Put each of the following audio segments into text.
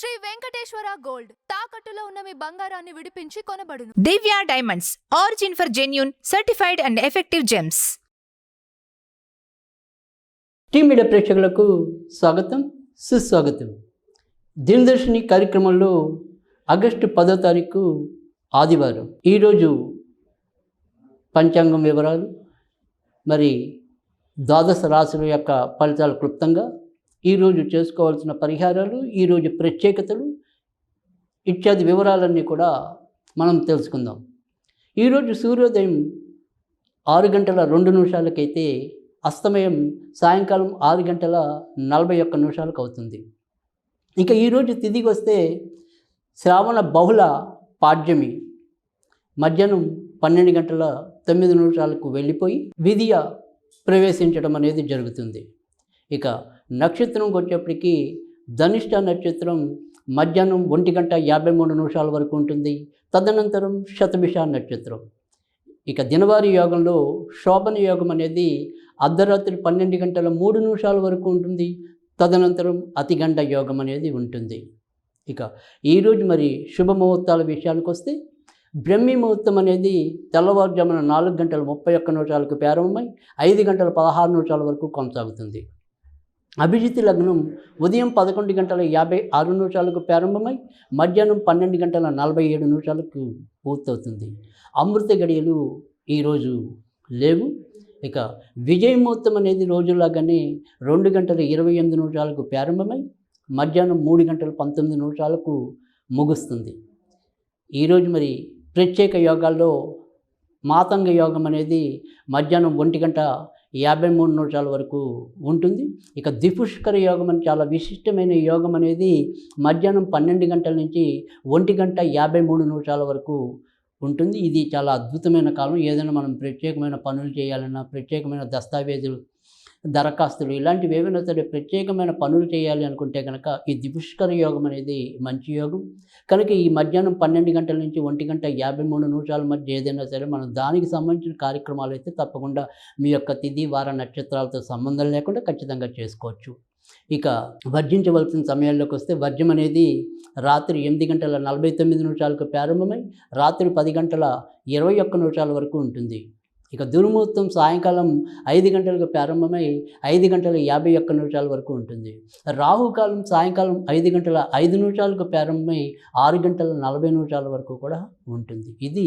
Shri Venkateswara gold తాకట్టులో ఉన్న మీ బంగారాన్ని విడిపించి కొనబడును. Divya diamonds, origin for genuine, certified and effective gems. Team media ప్రేక్షకులకు స్వాగతం, సుస్వాగతం. దినదర్శిని కార్యక్రమంలో ఆగస్టు 10వ తారీఖు ఆదివారం. ఈరోజు పంచాంగం వివరాలు, మరి ద్వాదశ రాశుల యొక్క ఫలితాలు క్లుప్తంగా, ఈరోజు చేసుకోవాల్సిన పరిహారాలు, ఈరోజు ప్రత్యేకతలు ఇత్యాది వివరాలన్నీ కూడా మనం తెలుసుకుందాం. ఈరోజు సూర్యోదయం 6:02 అస్తమయం సాయంకాలం 6:41 అవుతుంది. ఇక ఈరోజు తిథికి వస్తే శ్రావణ బహుళ పాడ్యమి మధ్యాహ్నం 12:09 వెళ్ళిపోయి విధియ ప్రవేశించడం అనేది జరుగుతుంది. ఇక నక్షత్రంకి వచ్చేప్పటికీ ధనిష్ట నక్షత్రం మధ్యాహ్నం 1:53 వరకు ఉంటుంది. తదనంతరం శతభిష నక్షత్రం. ఇక దినవారీ యోగంలో శోభన యోగం అనేది అర్ధరాత్రి 12:03 వరకు ఉంటుంది. తదనంతరం అతిగండ యోగం అనేది ఉంటుంది. ఇక ఈరోజు మరి శుభముహూర్తాల విషయానికి వస్తే బ్రహ్మీ ముహూర్తం అనేది తెల్లవారుజామున 4:31 ప్రారంభమై 5:16 వరకు కొనసాగుతుంది. అభిజిత్ లగ్నం ఉదయం 11:56 ప్రారంభమై మధ్యాహ్నం 12:47 పూర్తవుతుంది. అమృత గడియలు ఈరోజు లేవు. ఇక విజయ ముహూర్తం అనేది రోజులాగానే 2:28 ప్రారంభమై మధ్యాహ్నం 3:19 ముగుస్తుంది. ఈరోజు మరి ప్రత్యేక యోగాల్లో మాతంగ యోగం అనేది మధ్యాహ్నం 1:53 వరకు ఉంటుంది. ఇక ద్విపుష్కర యోగం అని చాలా విశిష్టమైన యోగం అనేది మధ్యాహ్నం 12 గంటల నుంచి 1:53 వరకు ఉంటుంది. ఇది చాలా అద్భుతమైన కాలం. ఏదైనా మనం ప్రత్యేకమైన పనులు చేయాలన్నా, ప్రత్యేకమైన దస్తావేజులు, దరఖాస్తులు ఇలాంటివి ఏవైనా సరే ప్రత్యేకమైన పనులు చేయాలి అనుకుంటే కనుక ఈ ద్విపుష్కర యోగం అనేది మంచి యోగం. కనుక ఈ మధ్యాహ్నం 12 గంటల నుంచి 1:53 మధ్య ఏదైనా సరే మనం దానికి సంబంధించిన కార్యక్రమాలు అయితే తప్పకుండా మీ యొక్క తిథి వార నక్షత్రాలతో సంబంధం లేకుండా ఖచ్చితంగా చేసుకోవచ్చు. ఇక వర్జించవలసిన సమయాల్లోకి వస్తే వర్జం అనేది రాత్రి 8:49 ప్రారంభమై రాత్రి 10:21 వరకు ఉంటుంది. ఇక దుర్ముహూర్తం సాయంకాలం 5 గంటలకు ప్రారంభమై 5:51 వరకు ఉంటుంది. రాహుకాలం సాయంకాలం 5:05 ప్రారంభమై 6:40 వరకు కూడా ఉంటుంది. ఇది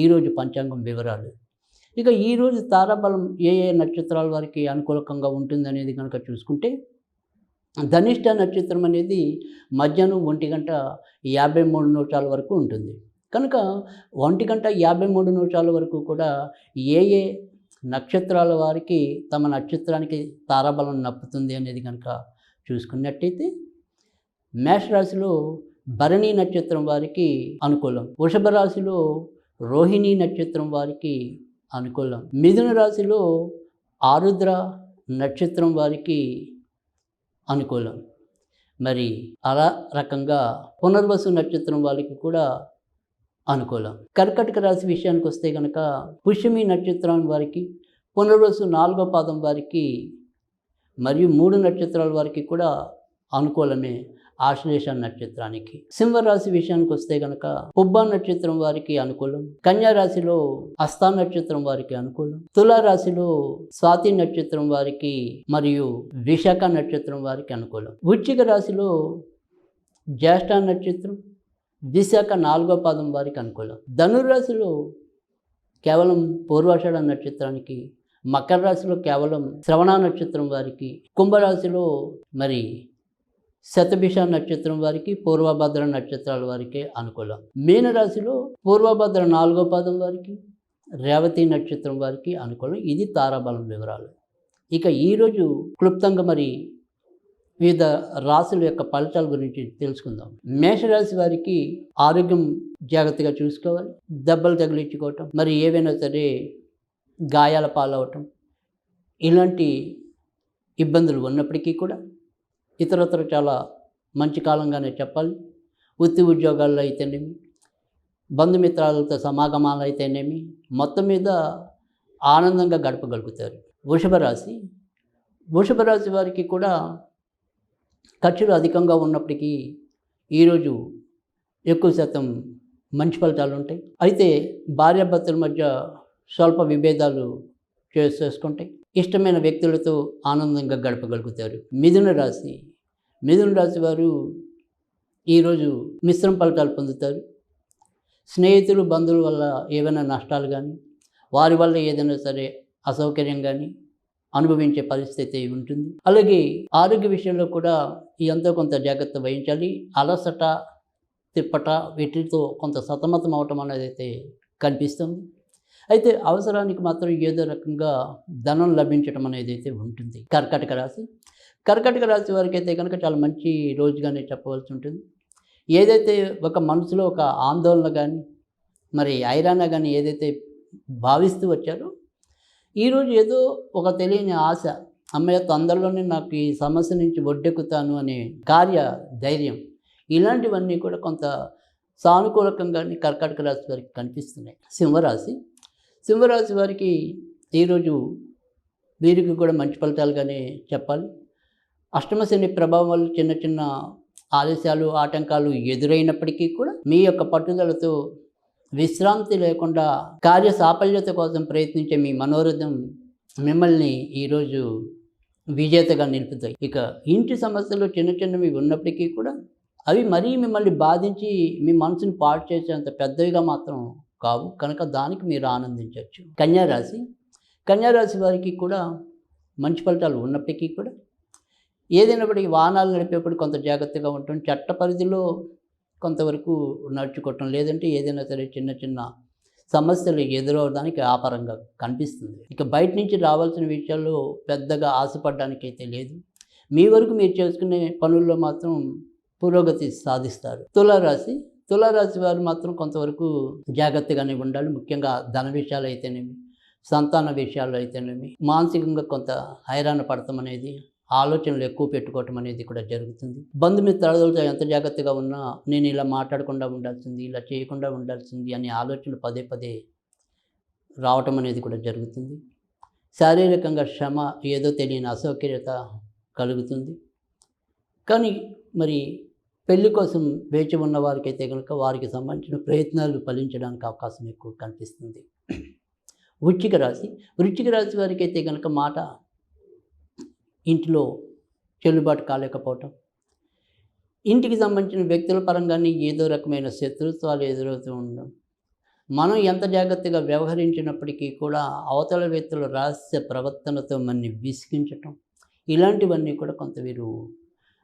ఈరోజు పంచాంగం వివరాలు. ఇక ఈరోజు తారాబలం ఏ ఏ నక్షత్రాల వారికి అనుకూలకంగా ఉంటుంది అనేది కనుక చూసుకుంటే ధనిష్ట నక్షత్రం అనేది మధ్యాహ్నం 1:53 వరకు ఉంటుంది. కనుక 1:53 వరకు కూడా ఏ ఏ నక్షత్రాల వారికి తమ నక్షత్రానికి తారాబలం నప్పుతుంది అనేది కనుక చూసుకున్నట్టయితే మేషరాశిలో భరణి నక్షత్రం వారికి అనుకూలం, వృషభ రాశిలో రోహిణి నక్షత్రం వారికి అనుకూలం, మిథున రాశిలో ఆరుద్ర నక్షత్రం వారికి అనుకూలం. మరి అలా రకంగా పునర్వసు నక్షత్రం వారికి కూడా అనుకూలం. కర్కాటక రాశి విషయానికి వస్తే కనుక పుష్యమి నక్షత్రం వారికి, పునర్వసు 4వ పాదం వారికి మరియు 3 నక్షత్రాల వారికి కూడా అనుకూలమే ఆశ్లేష నక్షత్రానికి. సింహరాశి విషయానికి వస్తే కనుక పుబ్బ నక్షత్రం వారికి అనుకూలం, కన్యా రాశిలో హస్త నక్షత్రం వారికి అనుకూలం, తులారాశిలో స్వాతి నక్షత్రం వారికి మరియు విశాఖ నక్షత్రం వారికి అనుకూలం, వృశ్చిక రాశిలో జ్యేష్ఠ నక్షత్రం, విశాఖ 4వ పాదం వారికి అనుకూలం, ధనుర్రాశిలో కేవలం పూర్వాషాఢ నక్షత్రానికి, మకర రాశిలో కేవలం శ్రవణ నక్షత్రం వారికి, కుంభరాశిలో మరి శతభిష నక్షత్రం వారికి, పూర్వభద్ర నక్షత్రాల వారికే అనుకూలం, మీనరాశిలో పూర్వభద్ర 4వ పాదం వారికి, రేవతి నక్షత్రం వారికి అనుకూలం. ఇది తారాబలం వివరాలు. ఇక ఈరోజు క్లుప్తంగా మరి వివిధ రాశుల యొక్క ఫలితాల గురించి తెలుసుకుందాం. మేషరాశి వారికి ఆరోగ్యం జాగ్రత్తగా చూసుకోవాలి. దెబ్బలు తగిలించుకోవటం, మరి ఏవైనా సరే గాయాల పాలవటం ఇలాంటి ఇబ్బందులు ఉన్నప్పటికీ కూడా ఇతరత్ర చాలా మంచి కాలంగానే చెప్పాలి. వృత్తి ఉద్యోగాల్లో అయితేనేమి, బంధుమిత్రాలతో సమాగమాలు అయితేనేమి మొత్తం మీద ఆనందంగా గడపగలుగుతారు. వృషభ రాశి వారికి కూడా ఖర్చులు అధికంగా ఉన్నప్పటికీ ఈరోజు ఎక్కువ శాతం మంచి ఫలితాలు ఉంటాయి. అయితే భార్యాభర్తల మధ్య స్వల్ప విభేదాలు చేసుకుంటాయి. ఇష్టమైన వ్యక్తులతో ఆనందంగా గడపగలుగుతారు. మిథున రాశి వారు ఈరోజు మిశ్రమ ఫలితాలు పొందుతారు. స్నేహితులు బంధువుల వల్ల ఏవైనా నష్టాలు కానీ, వారి వల్ల ఏదైనా సరే అసౌకర్యం కానీ అనుభవించే పరిస్థితి ఉంటుంది. అలాగే ఆరోగ్య విషయంలో కూడా ఎంతో కొంత జాగ్రత్త వహించాలి. అలసట, తిప్పట వీటితో కొంత సతమతం అవటం అనేది అయితే కనిపిస్తుంది. అయితే అవసరానికి మాత్రం ఏదో రకంగా ధనం లభించడం అనేది అయితే ఉంటుంది. కర్కాటక రాశి వారికి అయితే కనుక చాలా మంచి రోజుగానే చెప్పవలసి ఉంటుంది. ఏదైతే ఒక మనసులో ఒక ఆందోళన కానీ, మరి ఐరాణ కానీ ఏదైతే భావిస్తూ వచ్చారో, ఈరోజు ఏదో ఒక తెలియని ఆశ, అమ్మయ్య తొందరలోనే నాకు ఈ సమస్య నుంచి ఒడ్డెక్కుతాను అనే కార్య ధైర్యం, ఇలాంటివన్నీ కూడా కొంత సానుకూలకంగానే కర్కాటక రాశి వారికి కనిపిస్తున్నాయి. సింహరాశి వారికి ఈరోజు వీరికి కూడా మంచి ఫలితాలుగానే చెప్పాలి. అష్టమ శని ప్రభావం వల్ల చిన్న చిన్న ఆలస్యాలు, ఆటంకాలు ఎదురైనప్పటికీ కూడా మీ యొక్క పట్టుదలతో విశ్రాంతి లేకుండా కార్య సాఫల్యత కోసం ప్రయత్నించే మీ మనోరథం మిమ్మల్ని ఈరోజు విజేతగా నిలుపుతాయి. ఇక ఇంటి సమస్యలు చిన్న చిన్నవి ఉన్నప్పటికీ కూడా అవి మరీ మిమ్మల్ని బాధించి మీ మనసుని పాడు చేసేంత పెద్దవిగా మాత్రం కావు కనుక దానికి మీరు ఆనందించవచ్చు. కన్యారాశి వారికి కూడా మంచి ఫలితాలు ఉన్నప్పటికీ కూడా ఏదైనప్పటికీ వాహనాలు నడిపేప్పుడు కొంత జాగ్రత్తగా ఉండటం, చట్ట పరిధిలో కొంతవరకు నడుచుకోవటం, లేదంటే ఏదైనా సరే చిన్న చిన్న సమస్యలు ఎదురవడానికి ఆపరంగా కనిపిస్తుంది. ఇక బయట నుంచి రావాల్సిన విషయాల్లో పెద్దగా ఆశపడడానికి అయితే లేదు. మీ వరకు మీరు చేసుకునే పనుల్లో మాత్రం పురోగతి సాధిస్తారు. తులారాశి వారు మాత్రం కొంతవరకు జాగ్రత్తగానే ఉండాలి. ముఖ్యంగా ధన విషయాలు అయితేనేమి, సంతాన విషయాలు అయితేనేమి, మానసికంగా కొంత హైరాణ పడటం అనేది, ఆలోచనలు ఎక్కువ పెట్టుకోవటం అనేది కూడా జరుగుతుంది. బంధుమిత్రులతో ఎంత జాగ్రత్తగా ఉన్నా నేను ఇలా మాట్లాడకుండా ఉండాల్సింది, ఇలా చేయకుండా ఉండాల్సింది అనే ఆలోచనలు పదే పదే రావటం అనేది కూడా జరుగుతుంది. శారీరకంగా శ్రమ, ఏదో తెలియని అసౌకర్యత కలుగుతుంది. కానీ మరి పెళ్లి కోసం వేచి ఉన్న వారికైతే కనుక వారికి సంబంధించిన ప్రయత్నాలు ఫలించడానికి అవకాశం ఎక్కువ కనిపిస్తుంది. వృశ్చిక రాశి వారికి అయితే కనుక మాట ఇంటిలో చెల్లుబాటు కాలేకపోవటం, ఇంటికి సంబంధించిన వ్యక్తుల పరంగానే ఏదో రకమైన శత్రుత్వాలు ఎదురవుతూ ఉండడం, మనం ఎంత జాగ్రత్తగా వ్యవహరించినప్పటికీ కూడా అవతల వ్యక్తుల రహస్య ప్రవర్తనతో మనని విసిగించటం, ఇలాంటివన్నీ కూడా కొంత వీరు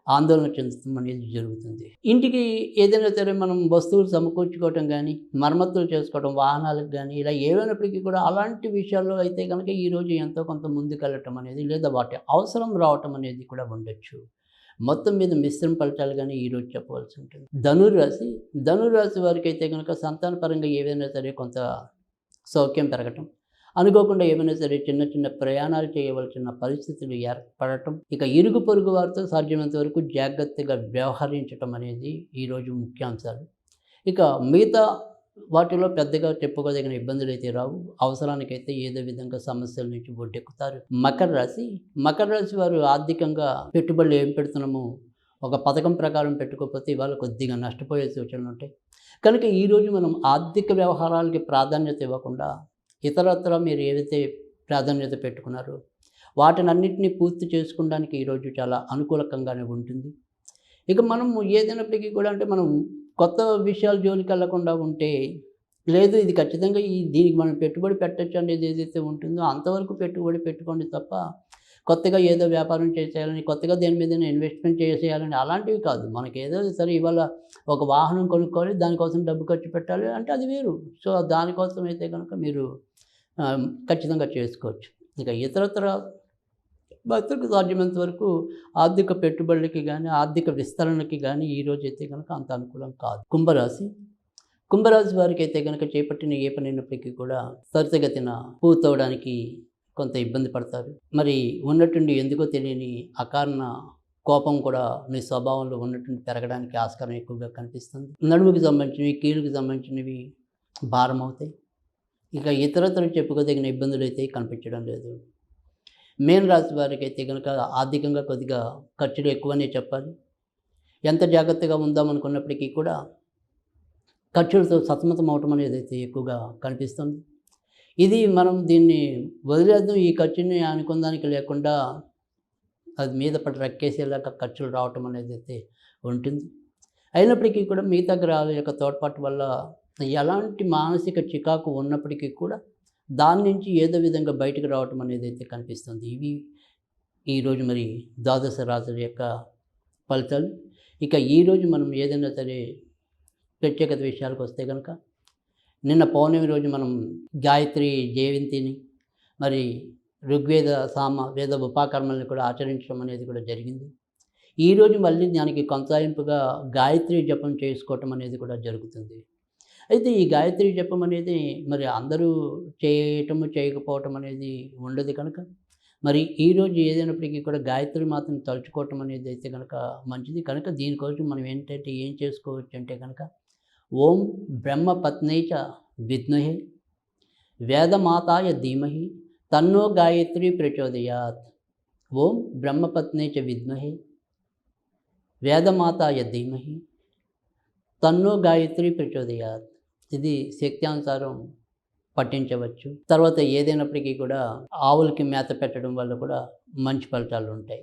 ఆందోళన చెందడం అనేది జరుగుతుంది. ఇంటికి ఏదైనా సరే మనం వస్తువులు సమకూర్చుకోవటం కానీ, మరమ్మతులు చేసుకోవడం, వాహనాలకు కానీ ఇలా ఏమైనప్పటికీ కూడా అలాంటి విషయాల్లో అయితే కనుక ఈరోజు ఎంతో కొంత ముందుకెళ్ళటం అనేది, లేదా వాటి అవసరం రావటం అనేది కూడా ఉండొచ్చు. మొత్తం మీద మిశ్రమ ఫలితాలు కానీ ఈరోజు చెప్పవలసి ఉంటుంది. ధనురాశి వారికి అయితే కనుక సంతానపరంగా ఏవైనా సరే కొంత సౌఖ్యం పెరగటం, అనుకోకుండా ఏమైనా సరే చిన్న చిన్న ప్రయాణాలు చేయవలసిన పరిస్థితులు ఏర్పడటం, ఇక ఇరుగు పొరుగు వారితో సాధ్యమైనంత వరకు జాగ్రత్తగా వ్యవహరించటం అనేది ఈరోజు ముఖ్యాంశాలు. ఇక మిగతా వాటిలో పెద్దగా చెప్పుకోదగిన ఇబ్బందులు అయితే రావు. అవసరానికైతే ఏదో విధంగా సమస్యల నుంచి ఒడ్డెక్కుతారు. మకర రాశి వారు ఆర్థికంగా పెట్టుబడులు ఏం పెడుతున్నామో ఒక పథకం ప్రకారం పెట్టుకోకపోతే ఇవాళ కొద్దిగా నష్టపోయే సూచనలు ఉంటాయి. కనుక ఈరోజు మనం ఆర్థిక వ్యవహారాలకి ప్రాధాన్యత ఇవ్వకుండా ఇతరత్ర మీరు ఏదైతే ప్రాధాన్యత పెట్టుకున్నారో వాటినన్నింటినీ పూర్తి చేసుకోవడానికి ఈరోజు చాలా అనుకూలకంగానే ఉంటుంది. ఇక మనం ఏదైనప్పటికీ కూడా అంటే మనం కొత్త విషయాల జోలికి వెళ్లకుండా ఉంటే, లేదు ఇది ఖచ్చితంగా దీనికి మనం పెట్టుబడి పెట్టచ్చు అనేది ఏదైతే ఉంటుందో అంతవరకు పెట్టుబడి పెట్టుకోండి తప్ప కొత్తగా ఏదో వ్యాపారం చేసేయాలని, కొత్తగా దేని మీద ఇన్వెస్ట్మెంట్ చేసేయాలని అలాంటివి కాదు. మనకి ఏదో సరే ఇవాళ ఒక వాహనం కొనుక్కోవాలి, దానికోసం డబ్బు ఖర్చు పెట్టాలి అంటే అది వేరు. సో దానికోసం అయితే కనుక మీరు ఖచ్చితంగా చేసుకోవచ్చు. ఇక ఇతరత్ర భక్తులకు సాధ్యమైనంత వరకు ఆర్థిక పెట్టుబడులకి కానీ, ఆర్థిక విస్తరణకి కానీ ఈరోజు అయితే కనుక అంత అనుకూలం కాదు. కుంభరాశి వారికి అయితే కనుక చేపట్టిన ఏ పని అయినప్పటికీ కూడా త్వరితగతిన పూర్తవడానికి కొంత ఇబ్బంది పడతారు. మరి ఉన్నట్టుండి ఎందుకో తెలియని అకారణ కోపం కూడా మీ స్వభావంలో ఉన్నట్టుండి పెరగడానికి ఆస్కారం ఎక్కువగా కనిపిస్తుంది. నడుముకి సంబంధించినవి, కీలుకి సంబంధించినవి భారం అవుతాయి. ఇక ఇతరత్ర చెప్పుకోదగిన ఇబ్బందులు అయితే కనిపించడం లేదు. మీన రాశి వారికి అయితే కనుక ఆర్థికంగా కొద్దిగా ఖర్చులు ఎక్కువనే చెప్పాలి. ఎంత జాగ్రత్తగా ఉందామనుకున్నప్పటికీ కూడా ఖర్చులతో సతమతం అవటం అనేది అయితే ఎక్కువగా కనిపిస్తుంది. ఇది మనం దీన్ని వదిలేద్దాం, ఈ ఖర్చుని అనుకుందానికి లేకుండా అది మీద పడి రక్కేసేలాగా ఖర్చులు రావటం అనేది అయితే ఉంటుంది. అయినప్పటికీ కూడా మిగతా గ్రహాల యొక్క తోడ్పాటు వల్ల ఎలాంటి మానసిక చికాకు ఉన్నప్పటికీ కూడా దాని నుంచి ఏదో విధంగా బయటకు రావటం అనేది అయితే కనిపిస్తుంది. ఇవి ఈరోజు మరి ద్వాదశ రాశుల యొక్క ఫలితాలు. ఇక ఈరోజు మనం ఏదైనా సరే ప్రత్యేకత విషయాలకు వస్తే కనుక, నిన్న పౌర్ణమి రోజు మనం గాయత్రి జయంతిని, మరి ఋగ్వేద సామ వేద ఉపాకర్మల్ని కూడా ఆచరించడం అనేది కూడా జరిగింది. ఈరోజు మళ్ళీ దానికి కొనసాగింపుగా గాయత్రి జపం చేసుకోవటం అనేది కూడా జరుగుతుంది. అయితే ఈ గాయత్రి జపం అనేది మరి అందరూ చేయటము చేయకపోవటం అనేది ఉండదు కనుక, మరి ఈరోజు ఏదైనప్పటికీ కూడా గాయత్రి మాతను తలుచుకోవటం అనేది అయితే కనుక మంచిది. కనుక దీనికోసం మనం ఏంటంటే ఏం చేసుకోవచ్చు అంటే కనుక, ఓం బ్రహ్మపత్నే చ విద్మహే వేదమాతాయ ధీమహి తన్నో గాయత్రి ప్రచోదయాత్. ఓం బ్రహ్మపత్నే చ విద్మహే వేదమాతాయ ధీమహి తన్నో గాయత్రి ప్రచోదయాత్. ఇది శక్త్యానుసారం పఠించవచ్చు. తర్వాత ఏదైనప్పటికీ కూడా ఆవులకి మేత పెట్టడం వల్ల కూడా మంచి ఫలితాలు ఉంటాయి.